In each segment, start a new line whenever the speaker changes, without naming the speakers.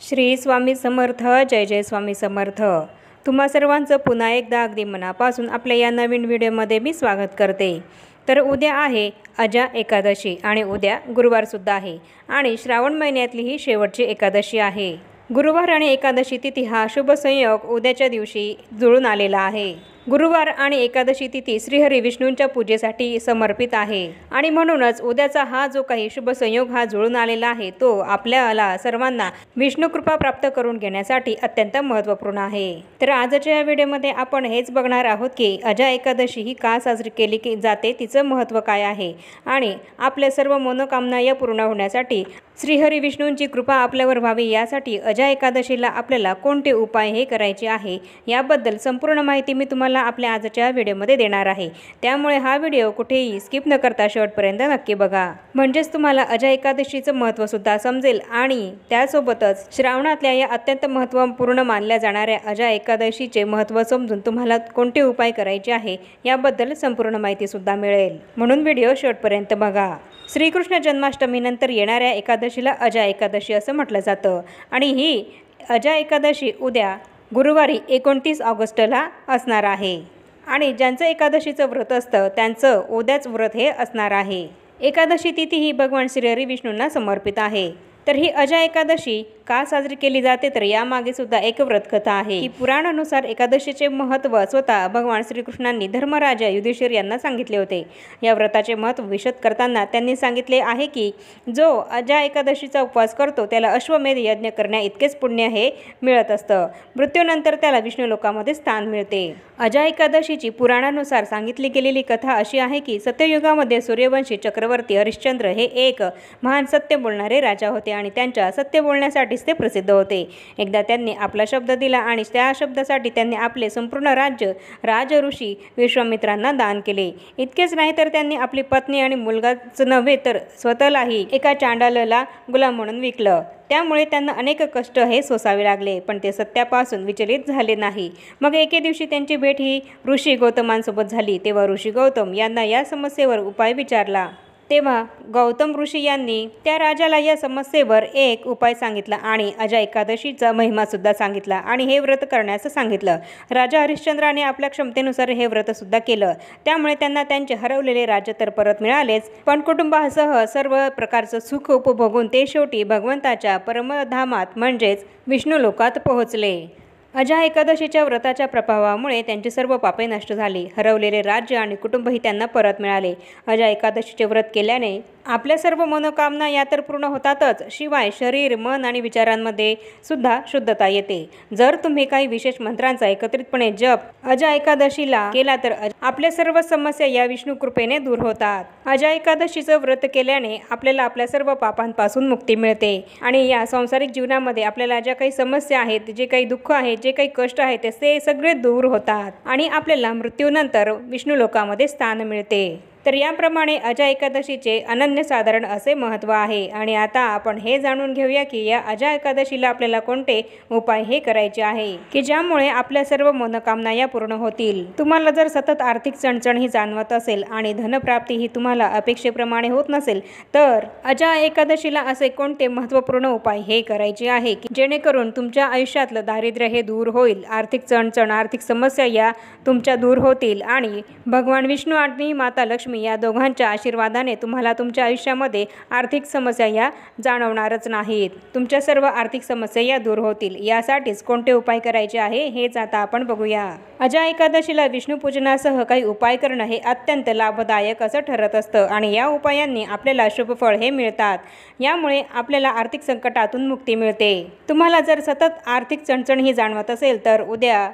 श्री स्वामी समर्थ. जय जय स्वामी समर्थ. तुम्हा सर्वांचं पुन्हा एकदा अगदी मनापासून आपल्या या नवीन व्हिडिओमध्ये मी स्वागत करते. तर उद्या आहे अजा एकादशी आणि उद्या गुरुवारसुद्धा आहे आणि श्रावण महिन्यातली ही शेवटची एकादशी आहे. गुरुवार आणि एकादशी तिथी हा शुभ संयोग उद्याच्या दिवशी जुळून आलेला आहे. गुरुवार आणि एकादशी तिथी श्रीहरी विष्णूंच्या पूजेसाठी समर्पित आहे आणि म्हणूनच उद्याचा हा जो काही शुभ संयोग हा जुळून आलेला आहे तो आपल्याला सर्वांना विष्णू कृपा प्राप्त करून घेण्यासाठी अत्यंत महत्त्वपूर्ण आहे. तर आजच्या या व्हिडिओमध्ये आपण हेच बघणार आहोत की अजा एकादशी ही का साजरी केली जाते, तिचं महत्त्व काय आहे आणि आपल्या सर्व मनोकामना या पूर्ण होण्यासाठी श्रीहरी विष्णूंची कृपा आपल्यावर व्हावी यासाठी अजा एकादशीला आपल्याला कोणते उपाय हे करायचे आहे याबद्दल संपूर्ण माहिती मी तुम्हाला आपल्या आजच्या व्हिडिओमध्ये देणार आहे. त्यामुळे हा व्हिडिओ कुठेही स्किप न करता शेवटपर्यंत नक्की बघा, म्हणजेच तुम्हाला अजा एकादशीचं महत्त्व सुद्धा समजेल आणि त्यासोबतच श्रावणातल्या या अत्यंत महत्त्वपूर्ण मानल्या जाणाऱ्या अजा एकादशीचे महत्त्व समजून तुम्हाला कोणते उपाय करायचे आहे याबद्दल संपूर्ण माहिती सुद्धा मिळेल. म्हणून व्हिडिओ शेवटपर्यंत बघा. श्रीकृष्ण जन्माष्टमीनंतर येणाऱ्या एकादशीला अजा एकादशी असं म्हटलं जातं आणि ही अजा एकादशी उद्या गुरुवारी 29 ऑगस्टला असणार आहे आणि ज्यांचं एकादशीचं व्रत असतं त्यांचं उद्याच व्रत हे असणार आहे. एकादशी तिथी ही भगवान श्रीहरी विष्णूंना समर्पित आहे. तर ही अजा एकादशी का साजरी केली जाते तर यामागे सुद्धा एक व्रतकथा आहे की पुराणानुसार एकादशीचे महत्त्व स्वतः भगवान श्रीकृष्णांनी धर्मराजा युधिष्ठिर यांना सांगितले होते. या व्रताचे महत्त्व विशद करताना त्यांनी सांगितले आहे की जो अजा एकादशीचा उपवास करतो त्याला अश्वमेध यज्ञ करण्या इतकेच पुण्य हे मिळत असतं. मृत्यूनंतर त्याला विष्णू लोकामध्ये स्थान मिळते. अजा एकादशीची पुराणानुसार सांगितली गेलेली कथा अशी आहे की सत्ययुगामध्ये सूर्यवंशी चक्रवर्ती हरिश्चंद्र हे एक महान सत्य बोलणारे राजा होते आणि त्यांच्या सत्य बोलण्यासाठी ते प्रसिद्ध होते. एकदा त्यांनी आपला शब्द दिला आणि त्या शब्दासाठी त्यांनी आपले संपूर्ण राज्य राज ऋषी विश्वामित्रांना दान केले. इतकेच नाही तर त्यांनी आपली पत्नी आणि मुलगाच नव्हे तर स्वतःलाही एका चांडालाला गुलाम म्हणून विकलं. त्यामुळे त्यांना अनेक कष्ट हे सोसावे लागले पण ते सत्यापासून विचलित झाले नाही. मग एके दिवशी त्यांची भेट ही ऋषी गौतमांसोबत झाली. तेव्हा ऋषी गौतम यांना या समस्येवर उपाय विचारला. तेव्हा गौतम ऋषी यांनी त्या राजाला या समस्येवर एक उपाय सांगितला आणि अजा एकादशीचा महिमासुद्धा सांगितला आणि हे व्रत करण्याचं सांगितलं. राजा हरिश्चंद्राने आपल्या क्षमतेनुसार हे व्रतसुद्धा केलं. त्यामुळे त्यांना त्यांचे हरवलेले राज्य तर परत मिळालेच पण कुटुंबासह सर्व प्रकारचं सुख उपभोगून ते शेवटी भगवंताच्या परमधामात म्हणजेच विष्णू लोकात पोहोचले. अजा एकादशीच्या व्रताच्या प्रभावामुळे त्यांची सर्व पापे नष्ट झाली. हरवलेले राज्य आणि कुटुंबही त्यांना परत मिळाले. अजा एकादशीचे व्रत केल्याने आपल्या सर्व मनोकामना या तर पूर्ण होतातच, शिवाय शरीर मन आणि विचारांमध्ये सुद्धा शुद्धता येते. जर तुम्ही काही विशेष मंत्रांचा एकत्रितपणे जप अजा एकादशीला केला तर आपल्या सर्व समस्या या विष्णू कृपेने दूर होतात. अजा एकादशीचं व्रत केल्याने आपल्याला आपल्या सर्व पापांपासून मुक्ती मिळते आणि या सांसारिक जीवनामध्ये आपल्याला ज्या काही समस्या आहेत, जे काही दुःख आहे, जे काही कष्ट आहे ते सगळे दूर होतात आणि आपल्याला मृत्यूनंतर विष्णू लोकामध्ये स्थान मिळते. तर याप्रमाणे अजा एकादशीचे अनन्यसाधारण असे महत्त्व आहे. आणि आता आपण हे जाणून घेऊया की या अजा एकादशीला आपल्याला कोणते उपाय हे करायचे आहे की ज्यामुळे आपल्या सर्व मनोकामना या पूर्ण होतील. तुम्हाला जर सतत आर्थिक चणचण ही जाणवत असेल आणि धनप्राप्ती ही तुम्हाला अपेक्षेप्रमाणे होत नसेल तर अजा एकादशीला असे कोणते महत्त्वपूर्ण उपाय हे करायचे आहे की जेणेकरून तुमच्या आयुष्यातलं दारिद्र्य हे दूर होईल, आर्थिक चणचण आर्थिक समस्या या तुमच्या दूर होतील आणि भगवान विष्णू आणि माता लक्ष्मी या दोघांच्या आशीर्वादाने तुम्हाला तुमच्या आयुष्यामध्ये आर्थिक समस्या या जाणवणारच नाहीत. तुमच्या सर्व आर्थिक समस्या या दूर होतील. यासाठीच कोणते उपाय करायचे आहे हेच आता आपण बघूया. अजा एकादशीला विष्णू पूजनासह काही उपाय करणं हे अत्यंत लाभदायक असं ठरत असतं आणि या उपायांनी आपल्याला शुभ फळ हे मिळतात. यामुळे आपल्याला आर्थिक संकटातून मुक्ती मिळते. तुम्हाला जर सतत आर्थिक चणचण ही जाणवत असेल तर उद्या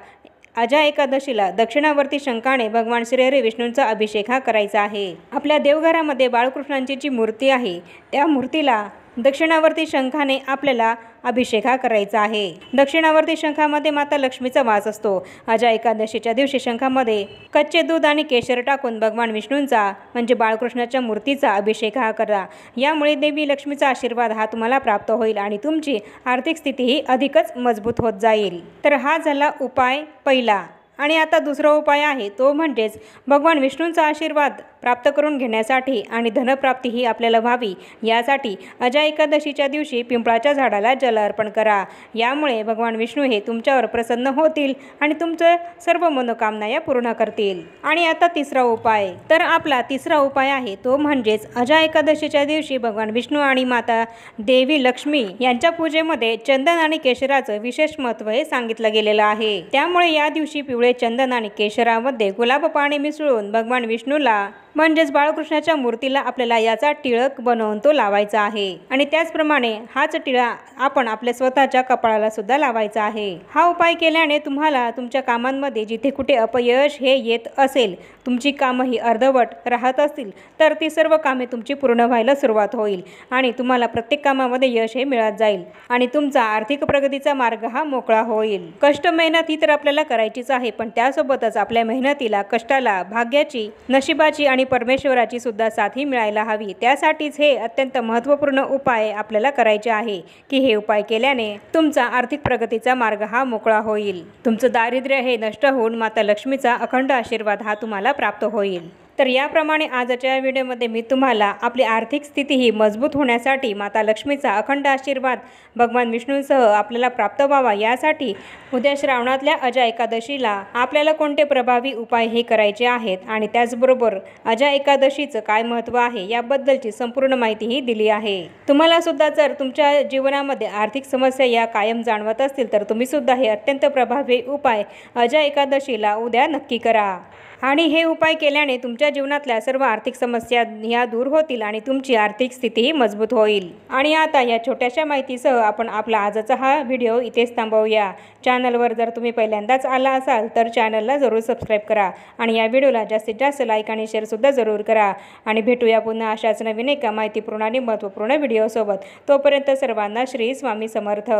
अजा एकादशीला दक्षिणावर्ती शंखाने भगवान श्रीहरी विष्णूंचा अभिषेक हा करायचा आहे. आपल्या देवघरामध्ये बाळकृष्णांची जी मूर्ती आहे त्या मूर्तीला दक्षिणावर्ती शंखाने आपल्याला अभिषेक हा करायचा आहे. दक्षिणावर्ती शंखामध्ये माता लक्ष्मीचा वास असतो. अजा एकादशीच्या दिवशी शंखामध्ये कच्चे दूध आणि केशर टाकून भगवान विष्णूंचा म्हणजे बाळकृष्णाच्या मूर्तीचा अभिषेक हा करा. यामुळे देवी लक्ष्मीचा आशीर्वाद हा तुम्हाला प्राप्त होईल आणि तुमची आर्थिक स्थिती ही अधिकच मजबूत होत जाईल. तर हा झाला उपाय पहिला. आणि आता दुसरा उपाय आहे तो म्हणजेच भगवान विष्णूंचा आशीर्वाद प्राप्त करून घेण्यासाठी आणि धनप्राप्ती ही आपल्याला व्हावी यासाठी अजा एकादशीच्या दिवशी पिंपळाच्या झाडाला जल अर्पण करा। यामुळे भगवान विष्णू हे तुमच्यावर प्रसन्न होतील आणि तुमचं सर्व मनोकामना या पूर्ण करतील। आणि आता तिसरा उपाय, तर आपला तिसरा उपाय आहे तो म्हणजेच अजा एकादशीच्या दिवशी भगवान विष्णू आणि माता देवी लक्ष्मी यांच्या पूजेमध्ये चंदन आणि केशराचं विशेष महत्त्व हे सांगितलं गेलेलं आहे। त्यामुळे या दिवशी पिवळे चंदन आणि केशरामध्ये गुलाब पाणी मिसळून भगवान विष्णूला म्हणजेच बाळकृष्णाच्या मूर्तीला आपल्याला याचा टिळक बनवून तो लावायचा आहे। आणि त्याचप्रमाणे हाच टिळा आपण आपल्या स्वतःच्या कपाळाला सुद्धा लावायचा आहे। हा उपाय केल्याने तुम्हाला तुमच्या कामांमध्ये जिथे कुठे अपयश हे येत असेल, तुमची कामं ही अर्धवट राहत असतील, तर ती सर्व कामे तुमची पूर्ण व्हायला सुरुवात होईल आणि तुम्हाला प्रत्येक कामामध्ये यश हे मिळत जाईल आणि तुमचा आर्थिक प्रगतीचा मार्ग हा मोकळा होईल। कष्ट मेहनत ही तर आपल्याला करायचीच आहे, पण त्यासोबतच आपल्या मेहनतीला, कष्टाला भाग्याची, नशिबाची आणि परमेश्वराची सुद्धा साथ ही मिळायला हवी। त्यासाठीच हे अत्यंत महत्त्वपूर्ण उपाय आपल्याला करायचे आहे की हे उपाय केल्याने तुमचा आर्थिक प्रगतीचा मार्ग हा मोकळा होईल, तुमचं दारिद्र्य हे नष्ट होऊन माता लक्ष्मीचा अखंड आशीर्वाद हा तुम्हाला प्राप्त होईल। तर याप्रमाणे आजच्या व्हिडिओमध्ये मी तुम्हाला आपली आर्थिक स्थिती ही मजबूत होण्यासाठी माता लक्ष्मीचा अखंड आशीर्वाद भगवान विष्णूंसह आपल्याला प्राप्त व्हावा यासाठी उद्या श्रावणातल्या अजा एकादशीला आपल्याला कोणते प्रभावी उपाय हे करायचे आहेत आणि त्याचबरोबर अजा एकादशीचं काय महत्त्व आहे याबद्दलची संपूर्ण माहिती ही दिली आहे। तुम्हाला सुद्धा जर तुमच्या जीवनामध्ये आर्थिक समस्या या कायम जाणवत असतील तर तुम्ही सुद्धा हे अत्यंत प्रभावी उपाय अजा एकादशीला उद्या नक्की करा आणि हे उपाय केल्याने तुमच्या जीवनातल्या सर्व आर्थिक समस्या ह्या दूर होतील आणि तुमची आर्थिक स्थितीही मजबूत होईल। आणि आता या छोट्याशा माहितीसह आपण आपला आजचा हा व्हिडिओ इथेच थांबवूया। चॅनलवर जर तुम्ही पहिल्यांदाच आला असाल तर चॅनलला जरूर सबस्क्राईब करा आणि या व्हिडिओला जास्तीत जास्त लाईक आणि शेअरसुद्धा जरूर करा आणि भेटूया पुन्हा अशाच नवीन एका माहितीपूर्ण आणि महत्त्वपूर्ण व्हिडिओसोबत। तोपर्यंत सर्वांना श्री स्वामी समर्थ।